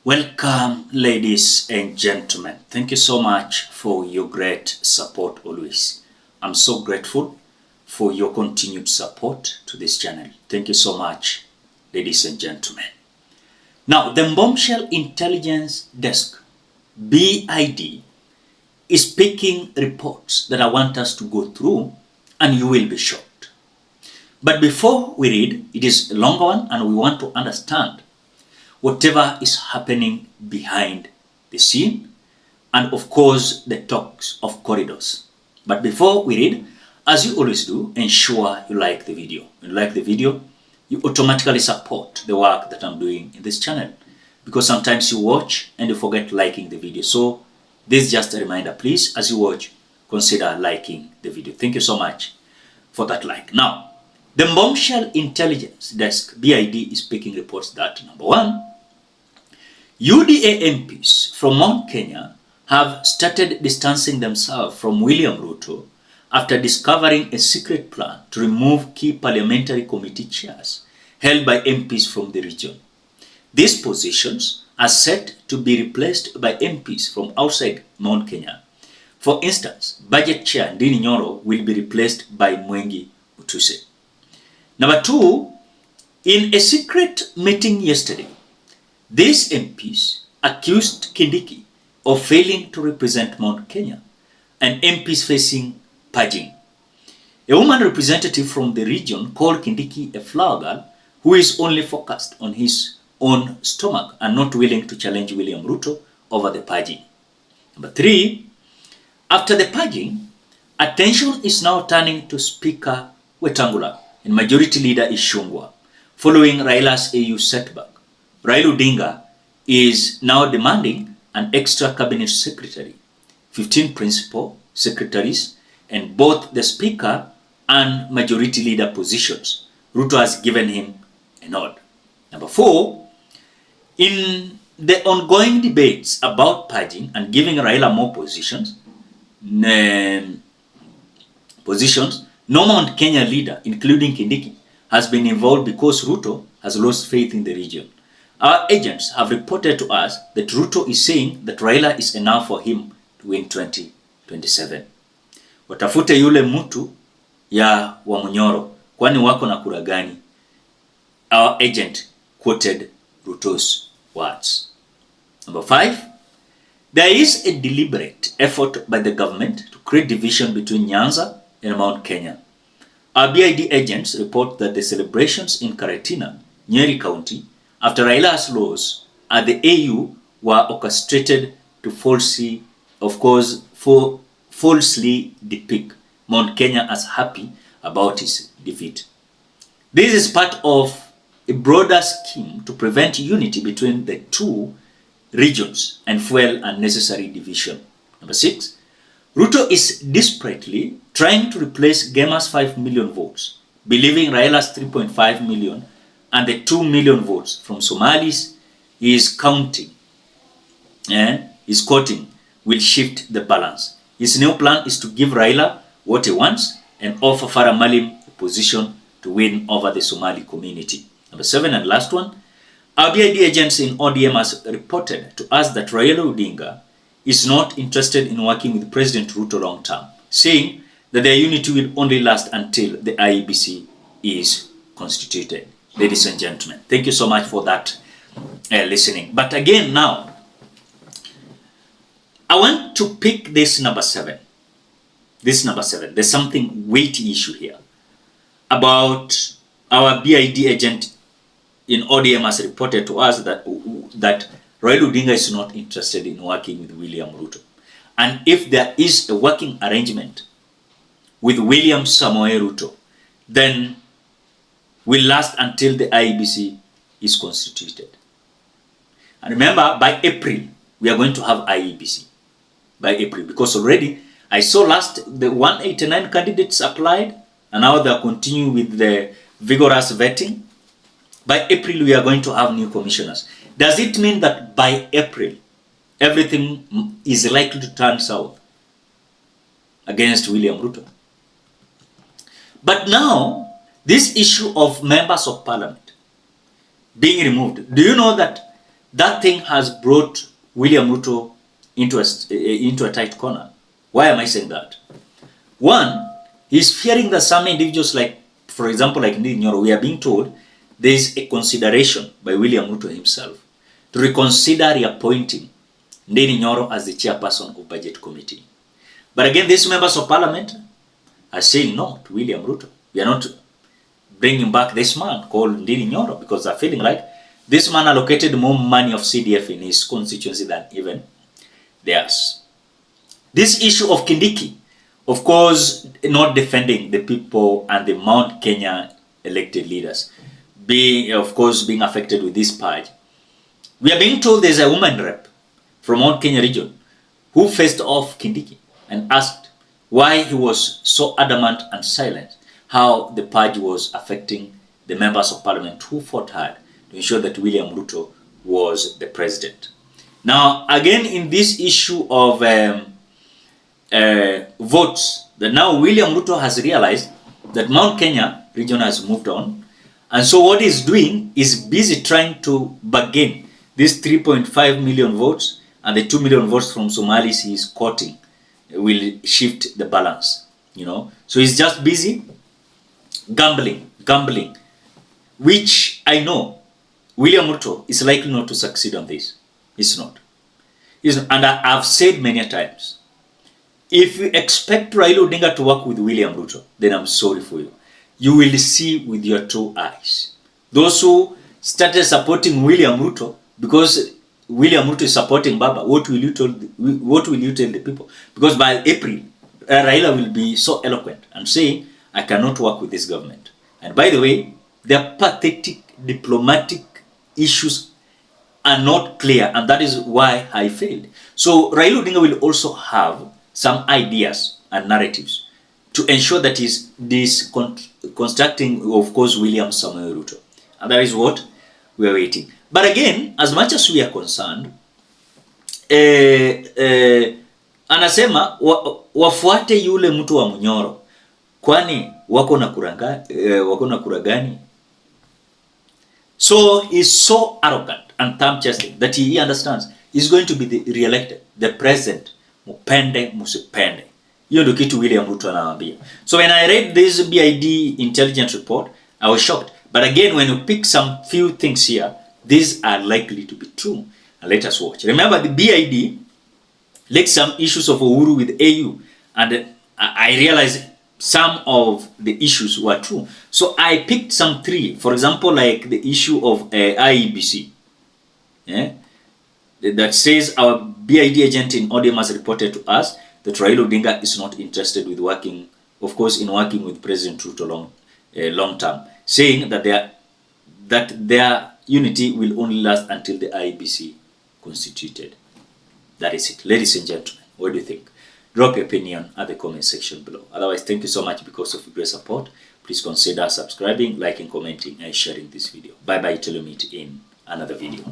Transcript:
Welcome, ladies and gentlemen. Thank you so much for your great support always. I'm so grateful for your continued support to this channel. Thank you so much, ladies and gentlemen. Now, the Bombshell Intelligence Desk, BID, is picking reports that I want us to go through, and you will be shocked. But before we read, it is a longer one, and we want to understand whatever is happening behind the scene, and of course the talks of corridors. But before we read, as you always do, ensure you like the video. When you like the video, you automatically support the work that I'm doing in this channel, because sometimes you watch and you forget liking the video. So this is just a reminder, please, as you watch, consider liking the video. Thank you so much for that like. Now, the Bombshell Intelligence Desk, BID, is picking reports that, number one, UDA MPs from Mount Kenya have started distancing themselves from William Ruto after discovering a secret plan to remove key parliamentary committee chairs held by MPs from the region. These positions are set to be replaced by MPs from outside Mount Kenya. For instance, Budget Chair Ndini Nyoro will be replaced by Mwengi Mutuse. Number two, in a secret meeting yesterday, these MPs accused Kindiki of failing to represent Mount Kenya and MPs facing purging. A woman representative from the region called Kindiki a flower girl who is only focused on his own stomach and not willing to challenge William Ruto over the purging. Number three, after the purging, attention is now turning to Speaker Wetangula and Majority Leader Ishungwa following Raila's AU setback. Raila Odinga is now demanding an extra cabinet secretary, 15 principal secretaries, and both the speaker and majority leader positions. Ruto has given him a nod. Number four, in the ongoing debates about purging and giving Raila more positions, no Mount Kenya leader, including Kindiki, has been involved because Ruto has lost faith in the region. Our agents have reported to us that Ruto is saying that Raila is enough for him to win 2027. Watafute yule mtu ya wa Munyoro, kwani wako na kura gani? Our agent quoted Ruto's words. Number five, there is a deliberate effort by the government to create division between Nyanza and Mount Kenya. Our BID agents report that the celebrations in Karatina, Nyeri County, after Raila's loss at the AU were orchestrated to falsely depict Mount Kenya as happy about his defeat. This is part of a broader scheme to prevent unity between the two regions and fuel unnecessary division. Number six, Ruto is desperately trying to replace Gema's 5 million votes, believing Raila's 3.5 million and the 2 million votes from Somalis he is quoting will shift the balance. His new plan is to give Raila what he wants and offer Farah Maalim a position to win over the Somali community. Number seven and last one, our BID agents in ODM has reported to us that Raila Odinga is not interested in working with President Ruto long term, saying that their unity will only last until the IEBC is constituted. Ladies and gentlemen, thank you so much for that listening. But again now, I want to pick this number seven. This number seven. There's something weighty issue here about our BID agent in ODM has reported to us that Raila Odinga is not interested in working with William Ruto. And if there is a working arrangement with William Samoei Ruto, then will last until the IEBC is constituted. And remember, by April, we are going to have IEBC. By April, because already I saw the 189 candidates applied, and now they are continuing with the vigorous vetting. By April, we are going to have new commissioners. Does it mean that by April, everything is likely to turn south against William Ruto? But now, this issue of members of parliament being removed, do you know that that thing has brought William Ruto into a tight corner. Why am I saying that? One, he's fearing that some individuals, like, for example, like Ndindi Nyoro, we are being told there is a consideration by William Ruto himself to reconsider reappointing Ndindi Nyoro as the chairperson of Budget Committee. But again, these members of parliament are saying no to William Ruto. We are not bringing back this man called Ndindi Nyoro because they're feeling like this man allocated more money of CDF in his constituency than even theirs. This issue of Kindiki, of course, not defending the people and the Mount Kenya elected leaders, being affected with this purge. We are being told there's a woman rep from Mount Kenya region who faced off Kindiki and asked why he was so adamant and silent, how the purge was affecting the members of parliament who fought hard to ensure that William Ruto was the president. Now, again, in this issue of votes, that now William Ruto has realized that Mount Kenya region has moved on, and so what he's doing is busy trying to bargain these 3.5 million votes and the 2 million votes from Somalis he's quoting will shift the balance, So he's just busy gambling, which I know William Ruto is likely not to succeed on this. It's not. And I've said many times, if you expect Raila Odinga to work with William Ruto, then I'm sorry for you. You will see with your 2 eyes. Those who started supporting William Ruto because William Ruto is supporting Baba, what will you tell the people? Because by April, Raila will be so eloquent and saying, I cannot work with this government. And by the way, their pathetic diplomatic issues are not clear, and that is why I failed. So Raila Odinga will also have some ideas and narratives to ensure that he's constructing, of course, William Samoei Ruto. And that is what we are waiting. But again, as much as we are concerned, anasema wafuate yule mtu wa Munyoro, kwani wako na kura gani? So he's so arrogant and thumb-chesting that he understands he's going to be re-elected, the president, mupende musipende. Hiyo ndio kitu William Ruto anawaambia. So when I read this BID intelligence report, I was shocked. But again, when you pick some few things here, these are likely to be true. And let us watch. Remember, the BID linked some issues of Uhuru with AU, and I realized some of the issues were true. So I picked some 3. For example, like the issue of IEBC. That says our BID agent in ODM has reported to us that Raila Odinga is not interested with working with President Ruto long term, saying that their unity will only last until the IEBC constituted. That is it. Ladies and gentlemen, what do you think? Drop your opinion at the comment section below. Otherwise, thank you so much because of your great support. Please consider subscribing, liking, commenting, and sharing this video. Bye-bye till we meet in another video.